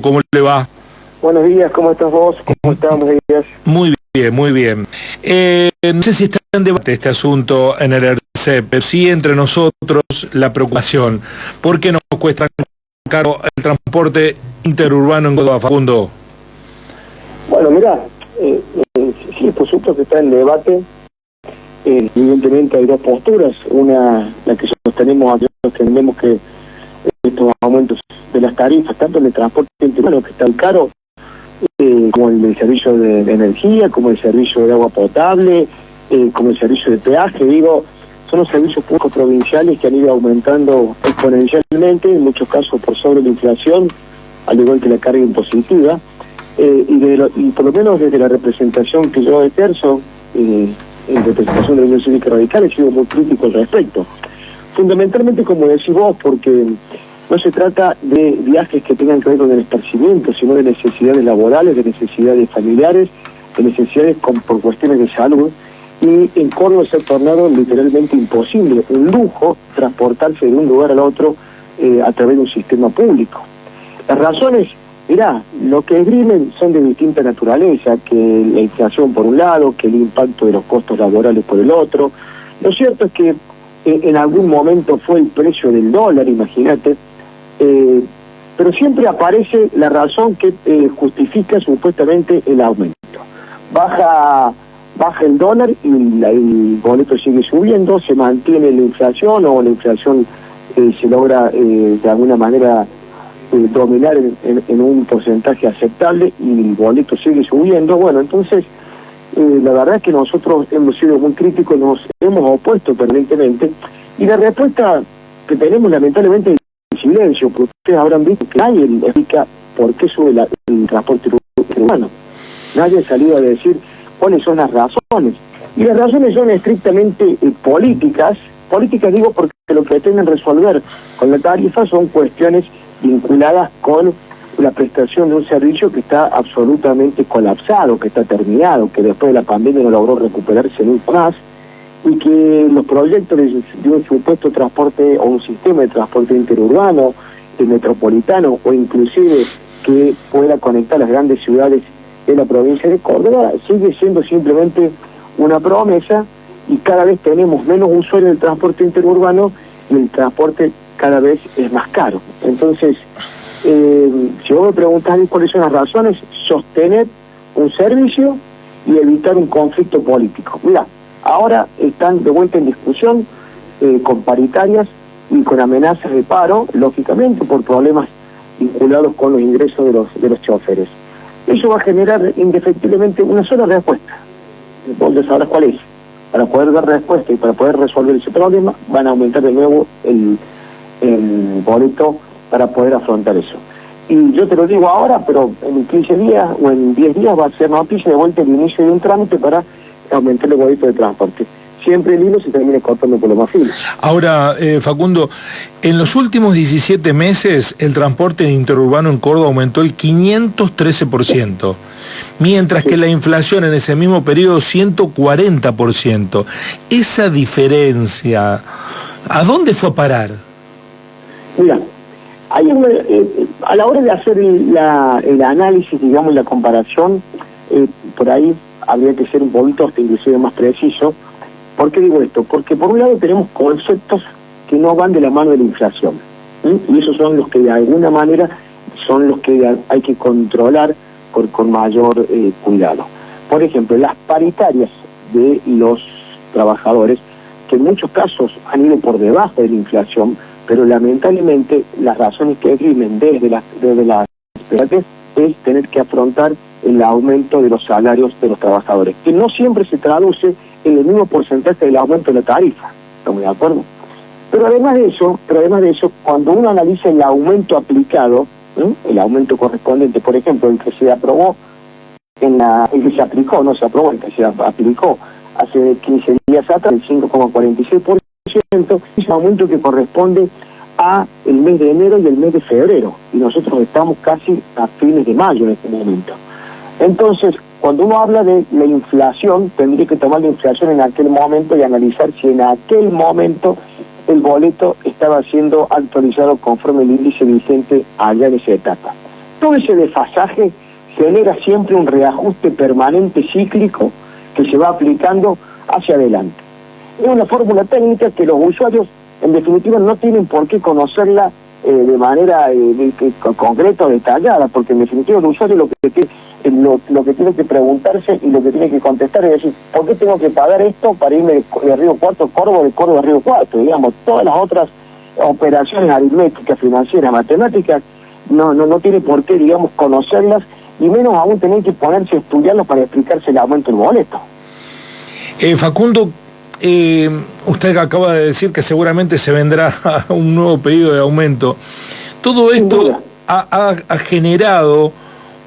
¿Cómo le va? Buenos días, ¿cómo estás vos? ¿Cómo estás? Buenos días. Muy bien, muy bien. No sé si está en debate este asunto en el ERCEP, pero sí entre nosotros la preocupación. ¿Por qué nos cuesta caro el transporte interurbano en Córdoba, Facundo? Bueno, mira, sí, por supuesto que está en debate. Evidentemente hay dos posturas. Una, la que sostenemos que estos aumentos de las tarifas, tanto en el transporte interurbano, que está caro, como el servicio de energía, como el servicio de agua potable, como el servicio de peaje, son los servicios públicos provinciales que han ido aumentando exponencialmente, en muchos casos por sobre la inflación, al igual que la carga impositiva, y por lo menos desde la representación que yo ejerzo, en representación de la Unión Cívica Radical, he sido muy crítico al respecto. Fundamentalmente, como decís vos, porque no se trata de viajes que tengan que ver con el esparcimiento, sino de necesidades laborales, de necesidades familiares, de necesidades por cuestiones de salud. Y en Córdoba se ha tornado literalmente imposible, un lujo, transportarse de un lugar al otro a través de un sistema público. Las razones, lo que esgrimen son de distinta naturaleza, que la inflación por un lado, que el impacto de los costos laborales por el otro. Lo cierto es que en algún momento fue el precio del dólar, imagínate, pero siempre aparece la razón que justifica supuestamente el aumento. Baja el dólar y el boleto sigue subiendo, se mantiene la inflación o la inflación se logra de alguna manera dominar en un porcentaje aceptable y el boleto sigue subiendo. Bueno, entonces la verdad es que nosotros hemos sido muy críticos, nos hemos opuesto permanentemente y la respuesta que tenemos lamentablemente es silencio, porque ustedes habrán visto que nadie explica por qué sube el transporte urbano. Nadie ha salido a decir cuáles son las razones. Y las razones son estrictamente políticas digo porque lo que pretenden resolver con la tarifa son cuestiones vinculadas con la prestación de un servicio que está absolutamente colapsado, que está terminado, que después de la pandemia no logró recuperarse nunca más, y que los proyectos de un supuesto transporte o un sistema de transporte interurbano, metropolitano o inclusive que pueda conectar las grandes ciudades de la provincia de Córdoba sigue siendo simplemente una promesa y cada vez tenemos menos usuarios del transporte interurbano y el transporte cada vez es más caro. Entonces, si vos me preguntás cuáles son las razones, sostener un servicio y evitar un conflicto político. Mira, ahora están de vuelta en discusión con paritarias y con amenazas de paro, lógicamente por problemas vinculados con los ingresos de los choferes. Eso va a generar indefectiblemente una sola respuesta. Vos ya sabrás cuál es. Para poder dar respuesta y para poder resolver ese problema, van a aumentar de nuevo el boleto para poder afrontar eso. Y yo te lo digo ahora, pero en 15 días o en 10 días va a ser noticia de vuelta el inicio de un trámite para aumentar el boleto de transporte. Siempre el hilo se termina cortando por lo más fino. Ahora, Facundo, en los últimos 17 meses el transporte interurbano en Córdoba aumentó el 513%, mientras que la inflación en ese mismo periodo 140%. Esa diferencia, ¿a dónde fue a parar? Mira, hay a la hora de hacer el análisis, digamos, la comparación, por ahí habría que ser un poquito hasta inclusive más preciso. ¿Por qué digo esto? Porque por un lado tenemos conceptos que no van de la mano de la inflación, y esos son los que de alguna manera son los que hay que controlar con mayor cuidado. Por ejemplo, las paritarias de los trabajadores, que en muchos casos han ido por debajo de la inflación, pero lamentablemente las razones que esgrimen desde las es tener que afrontar el aumento de los salarios de los trabajadores, que no siempre se traduce en el mismo porcentaje del aumento de la tarifa, ¿estamos de acuerdo? Pero además de eso, cuando uno analiza el aumento aplicado, el aumento correspondiente, por ejemplo, el que se aprobó el que se aplicó, no se aprobó, el que se aplicó hace 15 días atrás, el 5,46%, es un aumento que corresponde a el mes de enero y el mes de febrero, y nosotros estamos casi a fines de mayo en este momento. Entonces, cuando uno habla de la inflación, tendría que tomar la inflación en aquel momento y analizar si en aquel momento el boleto estaba siendo actualizado conforme el índice vigente allá en esa etapa. todo ese desfasaje genera siempre un reajuste permanente cíclico que se va aplicando hacia adelante. Es una fórmula técnica que los usuarios en definitiva no tienen por qué conocerla de manera concreta o detallada, porque en definitiva el usuario lo que tiene que preguntarse y lo que tiene que contestar es decir, ¿por qué tengo que pagar esto para irme de Río Cuarto a Córdoba, de Córdoba a Río Cuarto? Digamos, todas las otras operaciones aritméticas, financieras, matemáticas, no tiene por qué, digamos, conocerlas, y menos aún tener que ponerse a estudiarlas para explicarse el aumento del boleto. Facundo, usted acaba de decir que seguramente se vendrá un nuevo pedido de aumento. Todo esto ha generado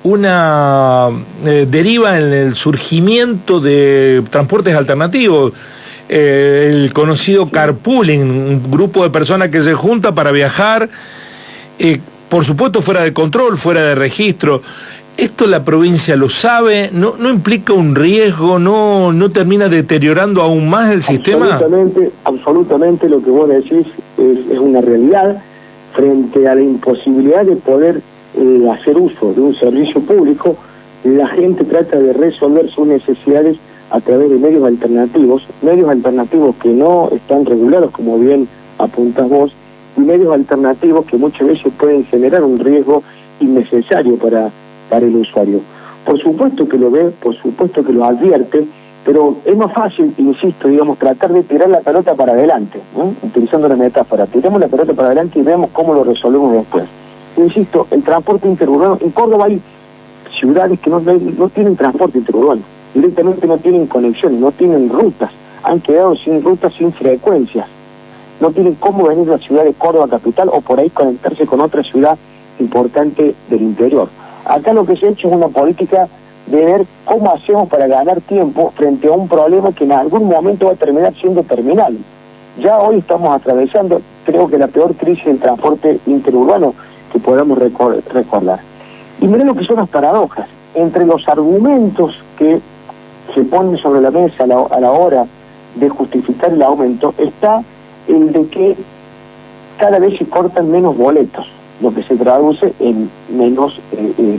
una deriva en el surgimiento de transportes alternativos, el conocido carpooling, un grupo de personas que se junta para viajar, por supuesto fuera de control, fuera de registro. ¿Esto la provincia lo sabe? ¿No implica un riesgo? ¿No termina deteriorando aún más el sistema? Absolutamente lo que vos decís es una realidad frente a la imposibilidad de poder hacer uso de un servicio público. La gente trata de resolver sus necesidades a través de medios alternativos que no están regulados, como bien apuntás vos, y medios alternativos que muchas veces pueden generar un riesgo innecesario para el usuario. Por supuesto que lo ve, por supuesto que lo advierte, pero es más fácil, insisto, digamos, tratar de tirar la pelota para adelante, ¿no? Utilizando la metáfora, tiremos la pelota para adelante y veamos cómo lo resolvemos después. Insisto, el transporte interurbano, en Córdoba hay ciudades que no tienen transporte interurbano, directamente no tienen conexiones, no tienen rutas, han quedado sin rutas, sin frecuencias, no tienen cómo venir a la ciudad de Córdoba capital o por ahí conectarse con otra ciudad importante del interior. Acá lo que se ha hecho es una política de ver cómo hacemos para ganar tiempo frente a un problema que en algún momento va a terminar siendo terminal. Ya hoy estamos atravesando, creo que la peor crisis del transporte interurbano que podamos recordar. Y miren lo que son las paradojas. Entre los argumentos que se ponen sobre la mesa a la hora de justificar el aumento está el de que cada vez se cortan menos boletos, lo que se traduce en menos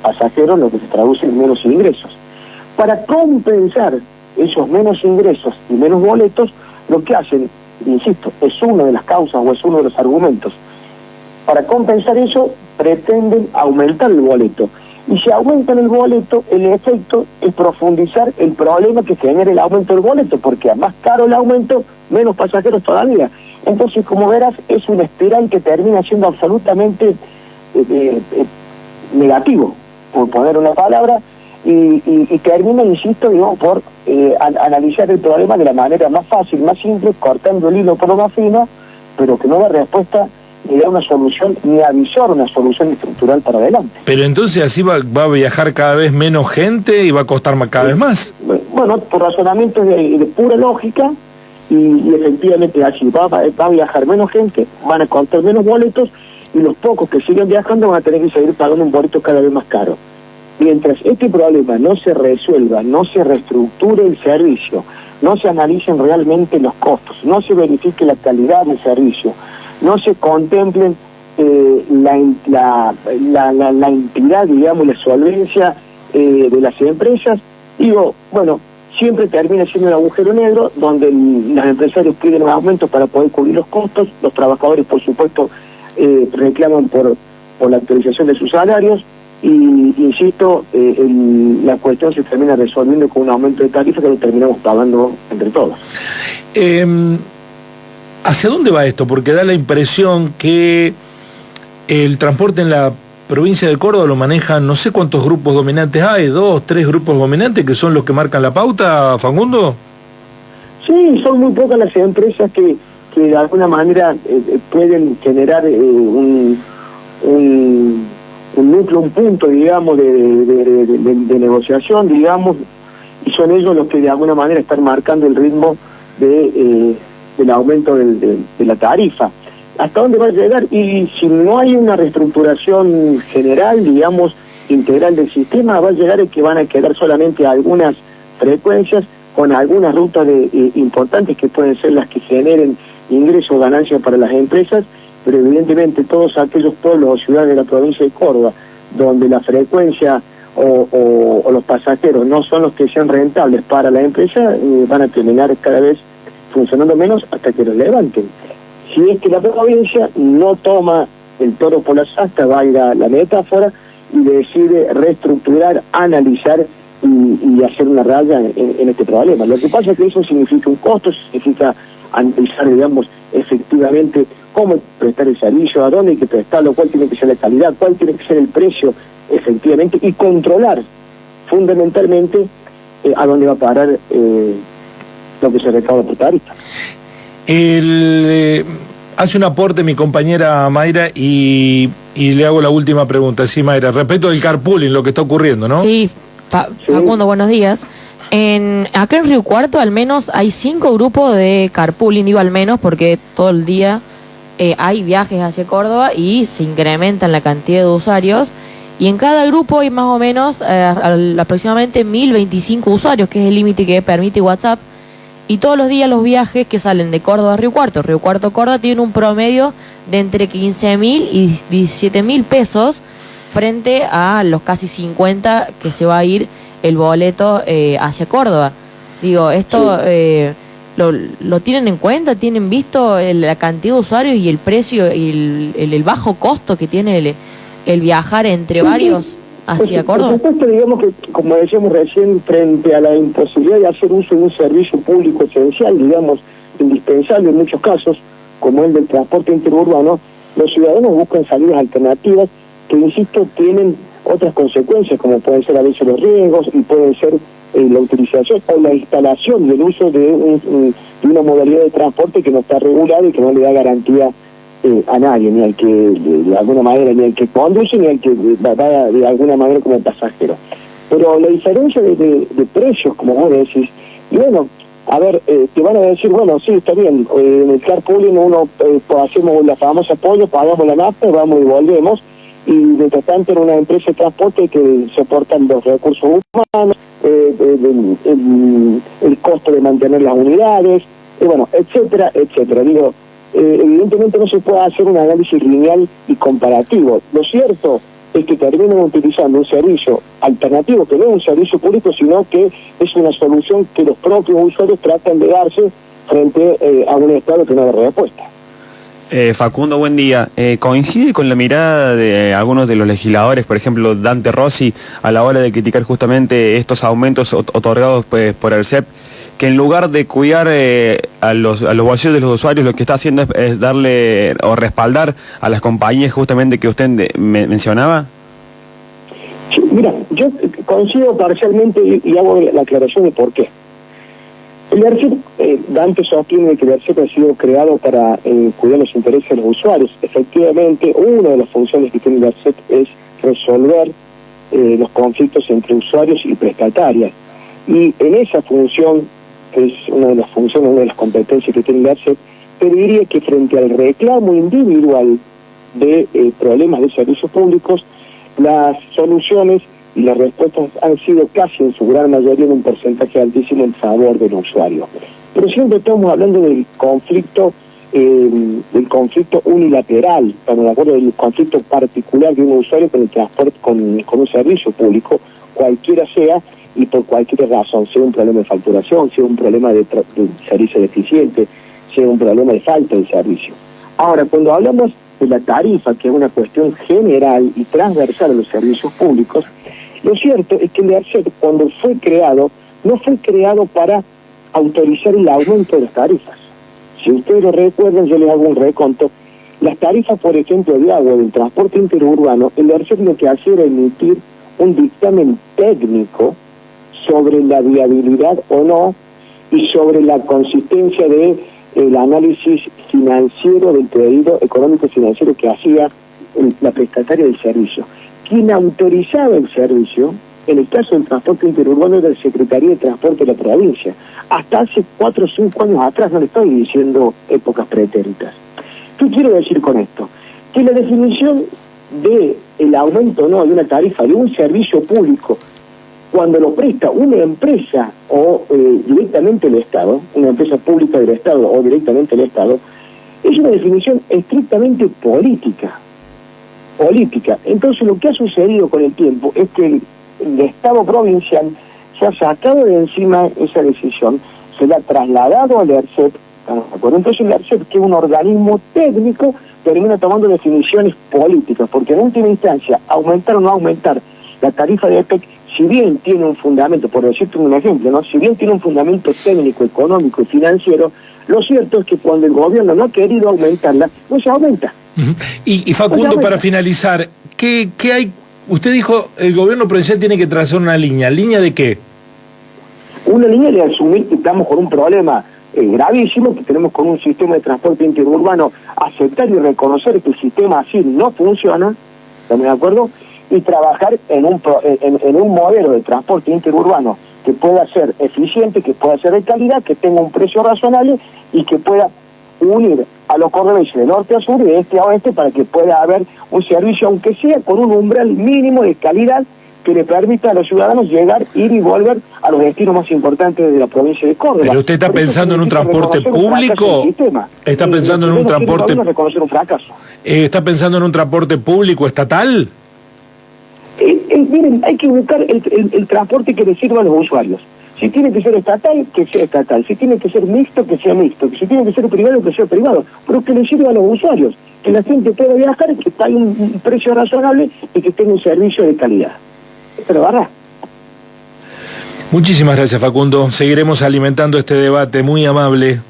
pasajeros, lo que se traduce en menos ingresos. Para compensar esos menos ingresos y menos boletos, lo que hacen, insisto, es una de las causas o es uno de los argumentos. Para compensar eso, pretenden aumentar el boleto. Y si aumentan el boleto, el efecto es profundizar el problema que genera el aumento del boleto, porque a más caro el aumento, menos pasajeros todavía. Entonces, como verás, es una espiral que termina siendo absolutamente negativo, por poner una palabra, y termina, insisto, digamos, por analizar el problema de la manera más fácil, más simple, cortando el hilo por lo más fino, pero que no da respuesta ni da una solución, ni avisar una solución estructural para adelante. Pero entonces así va a viajar cada vez menos gente y va a costar cada vez más. Bueno, por razonamientos de pura lógica, y efectivamente así va a viajar menos gente, van a costar menos boletos, y los pocos que siguen viajando van a tener que seguir pagando un boleto cada vez más caro. Mientras este problema no se resuelva, no se reestructure el servicio, no se analicen realmente los costos, no se verifique la calidad del servicio, no se contemplen la entidad, digamos, la solvencia de las empresas, siempre termina siendo un agujero negro donde los empresarios piden un aumento para poder cubrir los costos, los trabajadores, por supuesto, reclaman por la actualización de sus salarios, y insisto, la cuestión se termina resolviendo con un aumento de tarifa que lo terminamos pagando entre todos. ¿Hacia dónde va esto? Porque da la impresión que el transporte en la provincia de Córdoba lo manejan, no sé cuántos grupos dominantes hay, 2, 3 grupos dominantes que son los que marcan la pauta, Facundo. Sí, son muy pocas las empresas que de alguna manera pueden generar un núcleo, un punto, digamos, de negociación, digamos, y son ellos los que de alguna manera están marcando el ritmo del aumento de la tarifa. ¿Hasta dónde va a llegar? Y si no hay una reestructuración general, digamos, integral del sistema, va a llegar a que van a quedar solamente algunas frecuencias con algunas rutas importantes que pueden ser las que generen ingresos o ganancias para las empresas, pero evidentemente todos aquellos pueblos o ciudades de la provincia de Córdoba donde la frecuencia o los pasajeros no son los que sean rentables para la empresa, van a terminar cada vez funcionando menos hasta que los levanten. Si es que la provincia no toma el toro por las astas, valga la metáfora, y decide reestructurar, analizar y hacer una raya en este problema. Lo que pasa es que eso significa un costo, significa analizar, digamos, efectivamente cómo prestar el servicio, a dónde hay que prestarlo, cuál tiene que ser la calidad, cuál tiene que ser el precio, efectivamente, y controlar fundamentalmente a dónde va a parar lo que se recauda por tarifa. Hace un aporte mi compañera Mayra y le hago la última pregunta. Sí, Mayra, respecto del carpooling, lo que está ocurriendo, ¿no? Sí, Facundo, buenos días. Acá en Río Cuarto al menos hay 5 grupos de carpooling, digo al menos porque todo el día hay viajes hacia Córdoba y se incrementan la cantidad de usuarios, y en cada grupo hay más o menos aproximadamente 1025 usuarios, que es el límite que permite WhatsApp. Y todos los días los viajes que salen de Córdoba a Río Cuarto Córdoba, tienen un promedio de entre 15.000 y 17.000 pesos frente a los casi 50 que se va a ir el boleto hacia Córdoba. Digo, esto lo tienen en cuenta, tienen visto la cantidad de usuarios y el precio y el bajo costo que tiene el viajar entre varios hacia Córdoba. Por supuesto, digamos que, como decíamos recién, frente a la imposibilidad de hacer uso de un servicio público esencial, digamos, indispensable en muchos casos, como el del transporte interurbano, los ciudadanos buscan salidas alternativas que, insisto, tienen otras consecuencias, como pueden ser a veces los riesgos y pueden ser la utilización o la instalación y el uso de una modalidad de transporte que no está regulada y que no le da garantía a nadie, ni al que de alguna manera, ni al que conduce, ni al que va de alguna manera como pasajero. Pero la diferencia de precios, como vos decís, y bueno, a ver, te van a decir, bueno, sí, está bien, en el carpooling uno hacemos la famosa pollo, pagamos la nafta, vamos y volvemos, y mientras tanto en una empresa de transporte que soportan los recursos humanos, el costo de mantener las unidades, bueno, etcétera, etcétera. Digo, evidentemente no se puede hacer un análisis lineal y comparativo. Lo cierto es que terminan utilizando un servicio alternativo que no es un servicio público, sino que es una solución que los propios usuarios tratan de darse frente a un Estado que no da respuesta. Facundo, buen día. ¿Coincide con la mirada de algunos de los legisladores, por ejemplo Dante Rossi, a la hora de criticar justamente estos aumentos otorgados por el CEP, que en lugar de cuidar a los bolsillos de los usuarios, lo que está haciendo es darle o respaldar a las compañías justamente que usted mencionaba? Sí, mira, yo coincido parcialmente y hago la aclaración de por qué. El ERCEP, Dante sostiene que el ERCEP ha sido creado para cuidar los intereses de los usuarios. Efectivamente, una de las funciones que tiene el ERCEP es resolver los conflictos entre usuarios y prestatarias. Y en esa función, que es una de las funciones, una de las competencias que tiene el ERCEP, te diría que frente al reclamo individual de problemas de servicios públicos, las soluciones y las respuestas han sido casi en su gran mayoría en un porcentaje altísimo en favor del usuario. Pero siempre estamos hablando del conflicto unilateral, estamos de acuerdo, del conflicto particular de un usuario con el transporte, con un servicio público, cualquiera sea, y por cualquier razón, sea un problema de facturación, sea un problema de servicio deficiente, sea un problema de falta de servicio. Ahora, cuando hablamos de la tarifa, que es una cuestión general y transversal a los servicios públicos, lo cierto es que el ERCEP, cuando fue creado, no fue creado para autorizar el aumento de las tarifas. Si ustedes lo recuerdan, yo les hago un reconto. Las tarifas, por ejemplo, de agua, del transporte interurbano, el ERCEP lo que hacía era emitir un dictamen técnico sobre la viabilidad o no y sobre la consistencia de el análisis financiero del pedido económico financiero que hacía la prestataria del servicio. Quien autorizaba el servicio, en el caso del transporte interurbano, era la Secretaría de Transporte de la provincia. Hasta hace 4 o 5 años atrás, no le estoy diciendo épocas pretéritas. ¿Qué quiero decir con esto? Que la definición de el aumento no de una tarifa de un servicio público, cuando lo presta una empresa o directamente el Estado, una empresa pública del Estado o directamente el Estado, es una definición estrictamente política. política. Entonces lo que ha sucedido con el tiempo es que el Estado provincial se ha sacado de encima esa decisión, se la ha trasladado al ERCEP, ¿estamos de acuerdo? Entonces el ERCEP, que es un organismo técnico, termina tomando definiciones políticas, porque en última instancia, aumentar o no aumentar la tarifa de EPEC, si bien tiene un fundamento, por decirte un ejemplo, ¿no? Si bien tiene un fundamento técnico, económico y financiero, lo cierto es que cuando el gobierno no ha querido aumentarla, no se aumenta. Y Facundo, para finalizar, ¿qué hay? Usted dijo, el gobierno provincial tiene que trazar una línea. ¿Línea de qué? Una línea de asumir que estamos con un problema gravísimo, que tenemos con un sistema de transporte interurbano, aceptar y reconocer que el sistema así no funciona, ¿estamos de acuerdo? Y trabajar en un modelo de transporte interurbano que pueda ser eficiente, que pueda ser de calidad, que tenga un precio razonable y que pueda unir a los cordobeses de norte a sur y de este a oeste para que pueda haber un servicio, aunque sea con un umbral mínimo de calidad que le permita a los ciudadanos llegar, ir y volver a los destinos más importantes de la provincia de Córdoba. ¿Pero usted está pensando en un transporte público? ¿Está pensando en un transporte? Reconocer un fracaso. ¿Está pensando en un transporte público estatal? Miren, hay que buscar el transporte que le sirva a los usuarios. Si tiene que ser estatal, que sea estatal. Si tiene que ser mixto, que sea mixto. Si tiene que ser privado, que sea privado. Pero que le sirva a los usuarios. Que la gente pueda viajar, que pague un precio razonable y que tenga un servicio de calidad. Pero barra. Muchísimas gracias, Facundo. Seguiremos alimentando este debate muy amable.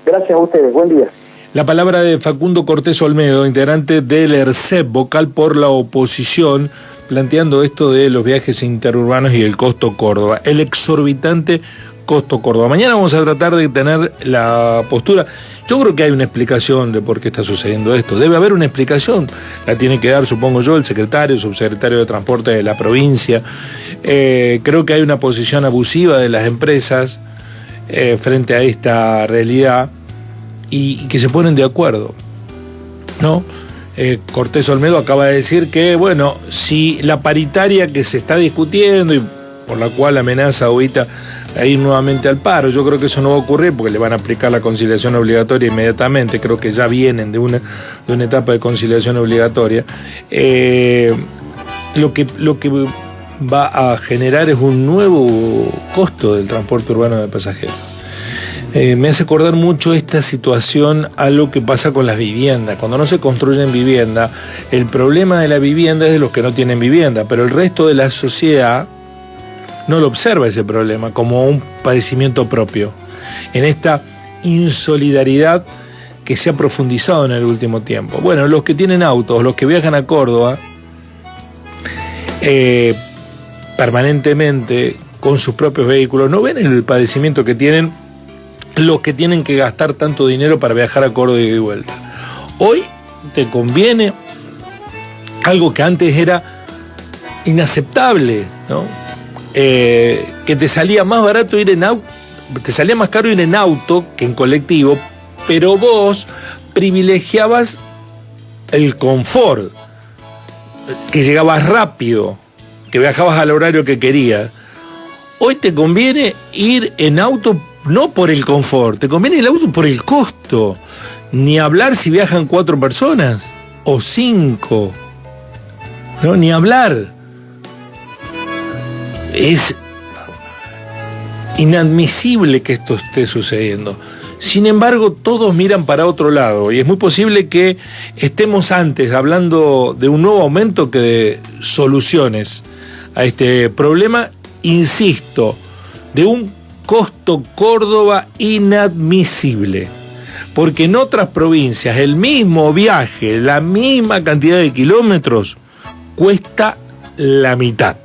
Gracias a ustedes. Buen día. La palabra de Facundo Cortés Olmedo, integrante del ERCEP, vocal por la oposición, planteando esto de los viajes interurbanos y el costo Córdoba, el exorbitante costo Córdoba. Mañana vamos a tratar de tener la postura. Yo creo que hay una explicación de por qué está sucediendo esto. Debe haber una explicación. La tiene que dar, supongo yo, el secretario, subsecretario de Transporte de la provincia. Creo que hay una posición abusiva de las empresas frente a esta realidad y que se ponen de acuerdo, ¿no? Cortés Olmedo acaba de decir que, bueno, si la paritaria que se está discutiendo y por la cual amenaza ahorita a ir nuevamente al paro, yo creo que eso no va a ocurrir porque le van a aplicar la conciliación obligatoria inmediatamente, creo que ya vienen de una etapa de conciliación obligatoria, lo que va a generar es un nuevo costo del transporte urbano de pasajeros. Me hace acordar mucho esta situación a lo que pasa con las viviendas. Cuando no se construyen viviendas, el problema de la vivienda es de los que no tienen vivienda, pero el resto de la sociedad no lo observa ese problema como un padecimiento propio. En esta insolidaridad que se ha profundizado en el último tiempo. Bueno, los que tienen autos, los que viajan a Córdoba, permanentemente con sus propios vehículos, no ven el padecimiento que tienen los que tienen que gastar tanto dinero para viajar a Córdoba y de vuelta. Hoy te conviene algo que antes era inaceptable, ¿no? Que te salía más barato ir en auto, te salía más caro ir en auto que en colectivo, pero vos privilegiabas el confort, que llegabas rápido, que viajabas al horario que querías. Hoy te conviene ir en auto no por el confort, te conviene el auto por el costo. Ni hablar si viajan 4 personas o 5. No, ni hablar. Es inadmisible que esto esté sucediendo. Sin embargo, todos miran para otro lado y es muy posible que estemos antes hablando de un nuevo aumento que de soluciones a este problema, insisto, de un costo Córdoba inadmisible, porque en otras provincias el mismo viaje, la misma cantidad de kilómetros, cuesta la mitad.